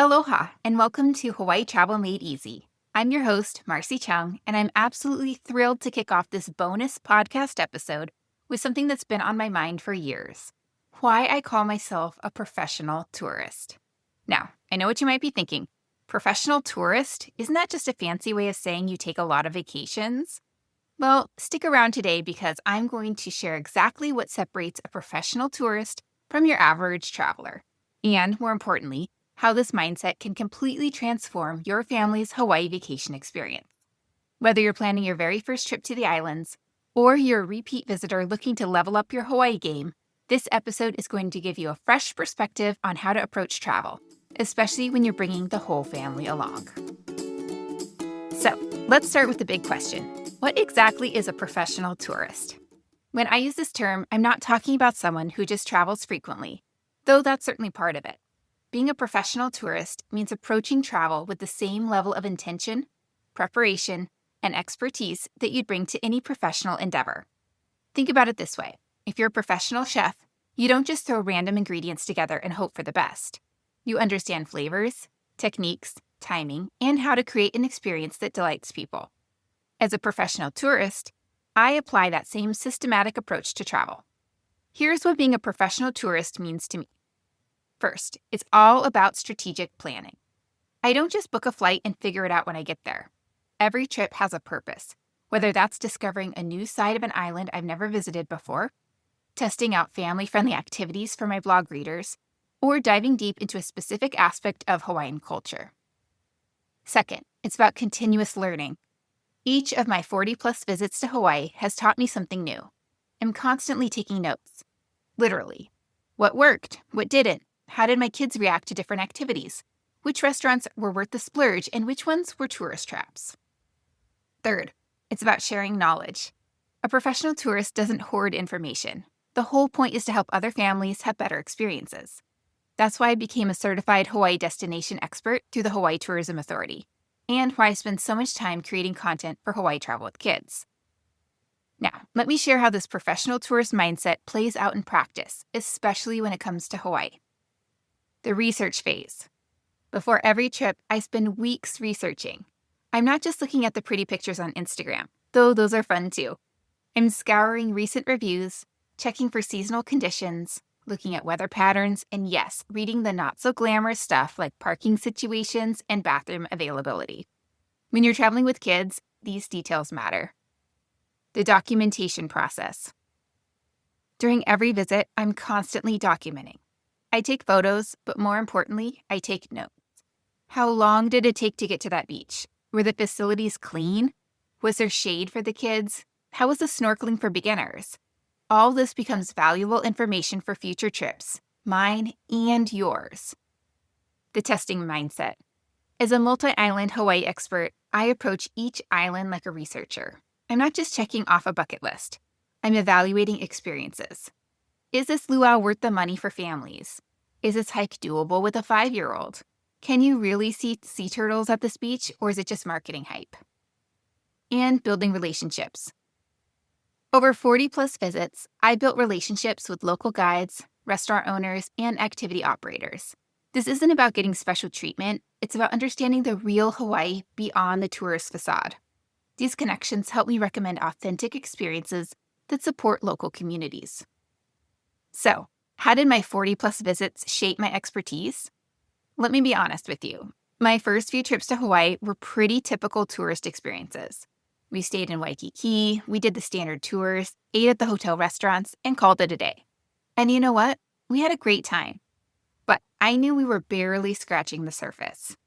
Aloha, and welcome to Hawaii Travel Made Easy. I'm your host, Marcie, and I'm absolutely thrilled to kick off this bonus podcast episode with something that's been on my mind for years: why I call myself a professional tourist. Now, I know what you might be thinking. Professional tourist? Isn't that just a fancy way of saying you take a lot of vacations? Well, stick around today because I'm going to share exactly what separates a professional tourist from your average traveler. And more importantly, how this mindset can completely transform your family's Hawaii vacation experience. Whether you're planning your very first trip to the islands or you're a repeat visitor looking to level up your Hawaii game, this episode is going to give you a fresh perspective on how to approach travel, especially when you're bringing the whole family along. So, let's start with the big question. What exactly is a professional tourist? When I use this term, I'm not talking about someone who just travels frequently, though that's certainly part of it. Being a professional tourist means approaching travel with the same level of intention, preparation, and expertise that you'd bring to any professional endeavor. Think about it this way. If you're a professional chef, you don't just throw random ingredients together and hope for the best. You understand flavors, techniques, timing, and how to create an experience that delights people. As a professional tourist, I apply that same systematic approach to travel. Here's what being a professional tourist means to me. First, it's all about strategic planning. I don't just book a flight and figure it out when I get there. Every trip has a purpose, whether that's discovering a new side of an island I've never visited before, testing out family-friendly activities for my blog readers, or diving deep into a specific aspect of Hawaiian culture. Second, it's about continuous learning. Each of my 40-plus visits to Hawaii has taught me something new. I'm constantly taking notes. Literally. What worked? What didn't? How did my kids react to different activities? Which restaurants were worth the splurge and which ones were tourist traps? Third, it's about sharing knowledge. A professional tourist doesn't hoard information. The whole point is to help other families have better experiences. That's why I became a certified Hawaii destination expert through the Hawaii Tourism Authority, and why I spend so much time creating content for Hawaii Travel with Kids. Now, let me share how this professional tourist mindset plays out in practice, especially when it comes to Hawaii. The research phase. Before every trip, I spend weeks researching. I'm not just looking at the pretty pictures on Instagram, though those are fun too. I'm scouring recent reviews, checking for seasonal conditions, looking at weather patterns, and yes, reading the not-so-glamorous stuff like parking situations and bathroom availability. When you're traveling with kids, these details matter. The documentation process. During every visit, I'm constantly documenting. I take photos, but more importantly, I take notes. How long did it take to get to that beach? Were the facilities clean? Was there shade for the kids? How was the snorkeling for beginners? All this becomes valuable information for future trips, mine and yours. The testing mindset. As a multi-island Hawaii expert, I approach each island like a researcher. I'm not just checking off a bucket list. I'm evaluating experiences. Is this luau worth the money for families? Is this hike doable with a 5-year-old? Can you really see sea turtles at this beach, or is it just marketing hype? And building relationships. Over 40-plus visits, I built relationships with local guides, restaurant owners, and activity operators. This isn't about getting special treatment. It's about understanding the real Hawaii beyond the tourist facade. These connections help me recommend authentic experiences that support local communities. So, how did my 40-plus visits shape my expertise? Let me be honest with you. My first few trips to Hawaii were pretty typical tourist experiences. We stayed in Waikiki, we did the standard tours, ate at the hotel restaurants, and called it a day. And you know what? We had a great time. But I knew we were barely scratching the surface.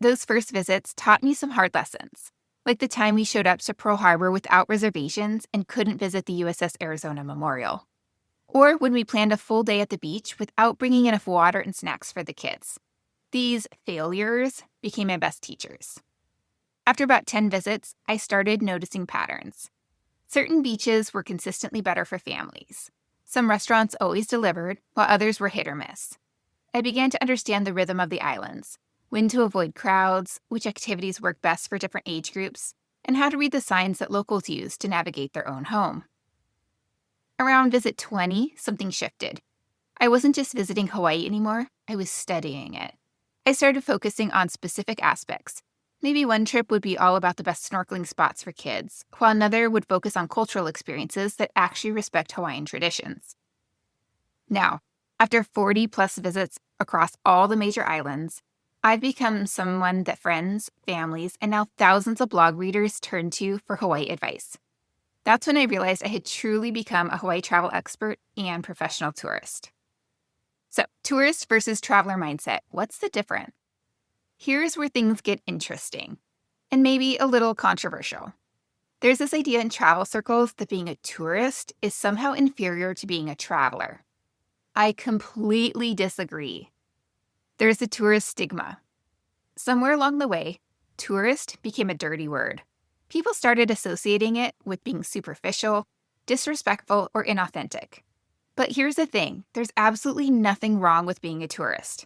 Those first visits taught me some hard lessons, like the time we showed up to Pearl Harbor without reservations and couldn't visit the USS Arizona Memorial. Or when we planned a full day at the beach without bringing enough water and snacks for the kids. These failures became my best teachers. After about 10 visits, I started noticing patterns. Certain beaches were consistently better for families. Some restaurants always delivered, while others were hit or miss. I began to understand the rhythm of the islands, when to avoid crowds, which activities work best for different age groups, and how to read the signs that locals use to navigate their own home. Around visit 20, something shifted. I wasn't just visiting Hawaii anymore, I was studying it. I started focusing on specific aspects. Maybe one trip would be all about the best snorkeling spots for kids, while another would focus on cultural experiences that actually respect Hawaiian traditions. Now, after 40 plus visits across all the major islands, I've become someone that friends, families, and now thousands of blog readers turn to for Hawaii advice. That's when I realized I had truly become a Hawaii travel expert and professional tourist. So, tourist versus traveler mindset, what's the difference? Here's where things get interesting, and maybe a little controversial. There's this idea in travel circles that being a tourist is somehow inferior to being a traveler. I completely disagree. There's a tourist stigma. Somewhere along the way, tourist became a dirty word. People started associating it with being superficial, disrespectful, or inauthentic. But here's the thing, there's absolutely nothing wrong with being a tourist.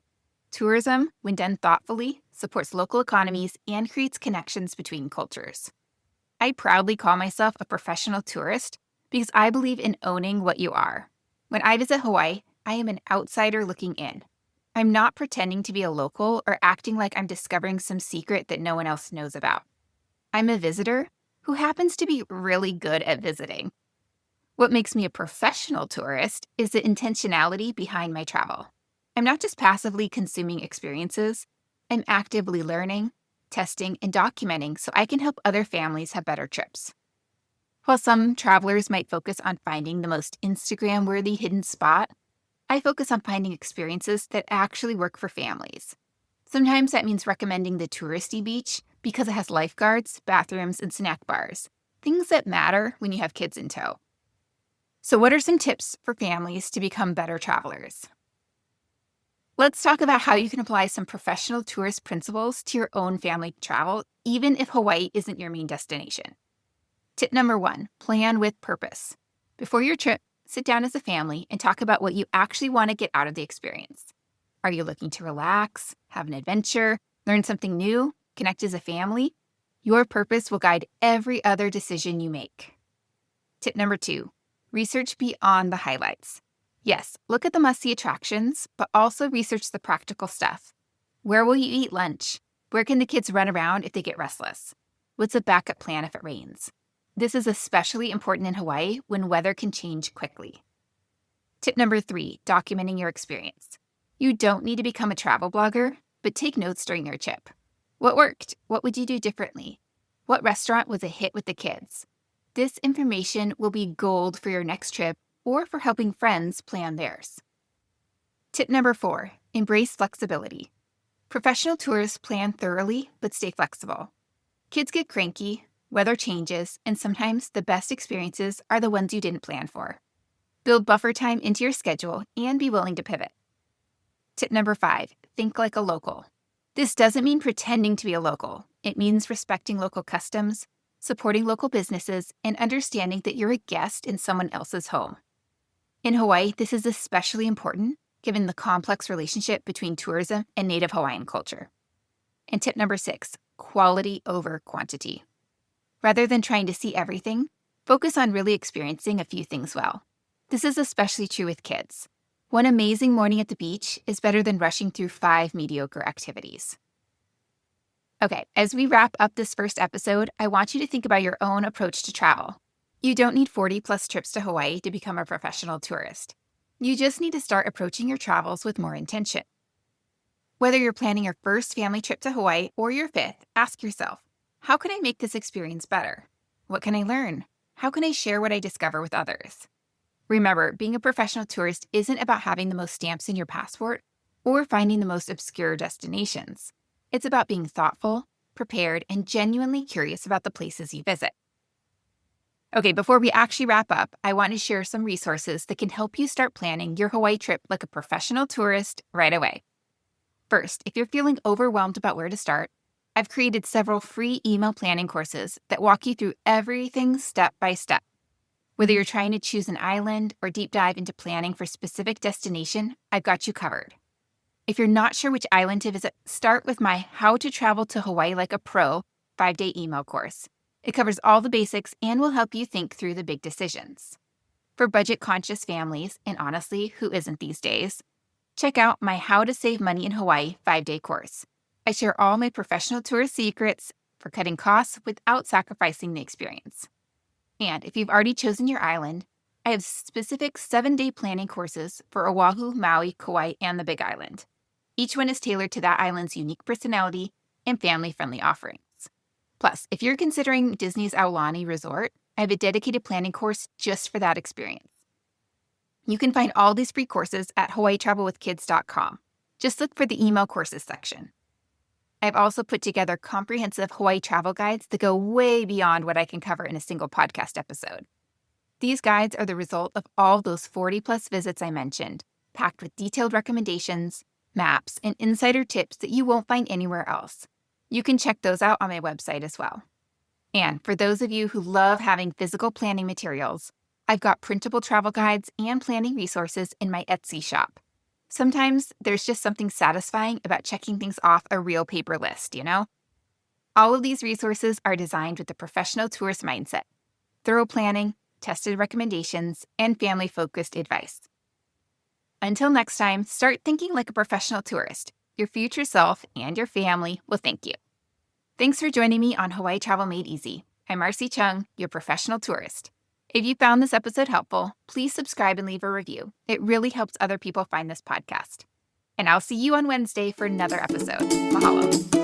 Tourism, when done thoughtfully, supports local economies and creates connections between cultures. I proudly call myself a professional tourist because I believe in owning what you are. When I visit Hawaii, I am an outsider looking in. I'm not pretending to be a local or acting like I'm discovering some secret that no one else knows about. I'm a visitor who happens to be really good at visiting. What makes me a professional tourist is the intentionality behind my travel. I'm not just passively consuming experiences, I'm actively learning, testing, and documenting so I can help other families have better trips. While some travelers might focus on finding the most Instagram-worthy hidden spot, I focus on finding experiences that actually work for families. Sometimes that means recommending the touristy beach because it has lifeguards, bathrooms, and snack bars, things that matter when you have kids in tow. So what are some tips for families to become better travelers? Let's talk about how you can apply some professional tourist principles to your own family travel, even if Hawaii isn't your main destination. Tip number 1, plan with purpose. Before your trip, sit down as a family and talk about what you actually want to get out of the experience. Are you looking to relax, have an adventure, learn something new, connect as a family? Your purpose will guide every other decision you make. Tip number 2, research beyond the highlights. Yes, look at the must-see attractions, but also research the practical stuff. Where will you eat lunch? Where can the kids run around if they get restless? What's a backup plan if it rains? This is especially important in Hawaii when weather can change quickly. Tip number 3, documenting your experience. You don't need to become a travel blogger, but take notes during your trip. What worked? What would you do differently? What restaurant was a hit with the kids? This information will be gold for your next trip or for helping friends plan theirs. Tip number 4, embrace flexibility. Professional tourists plan thoroughly but stay flexible. Kids get cranky, weather changes, and sometimes the best experiences are the ones you didn't plan for. Build buffer time into your schedule and be willing to pivot. Tip number 5, think like a local. This doesn't mean pretending to be a local. It means respecting local customs, supporting local businesses, and understanding that you're a guest in someone else's home. In Hawaii, this is especially important given the complex relationship between tourism and native Hawaiian culture. And tip number 6, quality over quantity. Rather than trying to see everything, focus on really experiencing a few things well. This is especially true with kids. One amazing morning at the beach is better than rushing through 5 mediocre activities. Okay, as we wrap up this first episode, I want you to think about your own approach to travel. You don't need 40 plus trips to Hawaii to become a professional tourist. You just need to start approaching your travels with more intention. Whether you're planning your first family trip to Hawaii or your 5th, ask yourself, how can I make this experience better? What can I learn? How can I share what I discover with others? Remember, being a professional tourist isn't about having the most stamps in your passport or finding the most obscure destinations. It's about being thoughtful, prepared, and genuinely curious about the places you visit. Okay, before we actually wrap up, I want to share some resources that can help you start planning your Hawaii trip like a professional tourist right away. First, if you're feeling overwhelmed about where to start, I've created several free email planning courses that walk you through everything step by step. Whether you're trying to choose an island or deep dive into planning for a specific destination, I've got you covered. If you're not sure which island to visit, start with my How to Travel to Hawaii Like a Pro 5-day email course. It covers all the basics and will help you think through the big decisions. For budget-conscious families, and honestly, who isn't these days, check out my How to Save Money in Hawaii 5-day course. I share all my professional tourist secrets for cutting costs without sacrificing the experience. And if you've already chosen your island, I have specific 7-day planning courses for Oahu, Maui, Kauai, and the Big Island. Each one is tailored to that island's unique personality and family-friendly offerings. Plus, if you're considering Disney's Aulani Resort, I have a dedicated planning course just for that experience. You can find all these free courses at hawaiitravelwithkids.com. Just look for the email courses section. I've also put together comprehensive Hawaii travel guides that go way beyond what I can cover in a single podcast episode. These guides are the result of all those 40-plus visits I mentioned, packed with detailed recommendations, maps, and insider tips that you won't find anywhere else. You can check those out on my website as well. And for those of you who love having physical planning materials, I've got printable travel guides and planning resources in my Etsy shop. Sometimes there's just something satisfying about checking things off a real paper list, you know? All of these resources are designed with the professional tourist mindset, thorough planning, tested recommendations, and family-focused advice. Until next time, start thinking like a professional tourist. Your future self and your family will thank you. Thanks for joining me on Hawaii Travel Made Easy. I'm Marcie Chung, your professional tourist. If you found this episode helpful, please subscribe and leave a review. It really helps other people find this podcast. And I'll see you on Wednesday for another episode. Mahalo.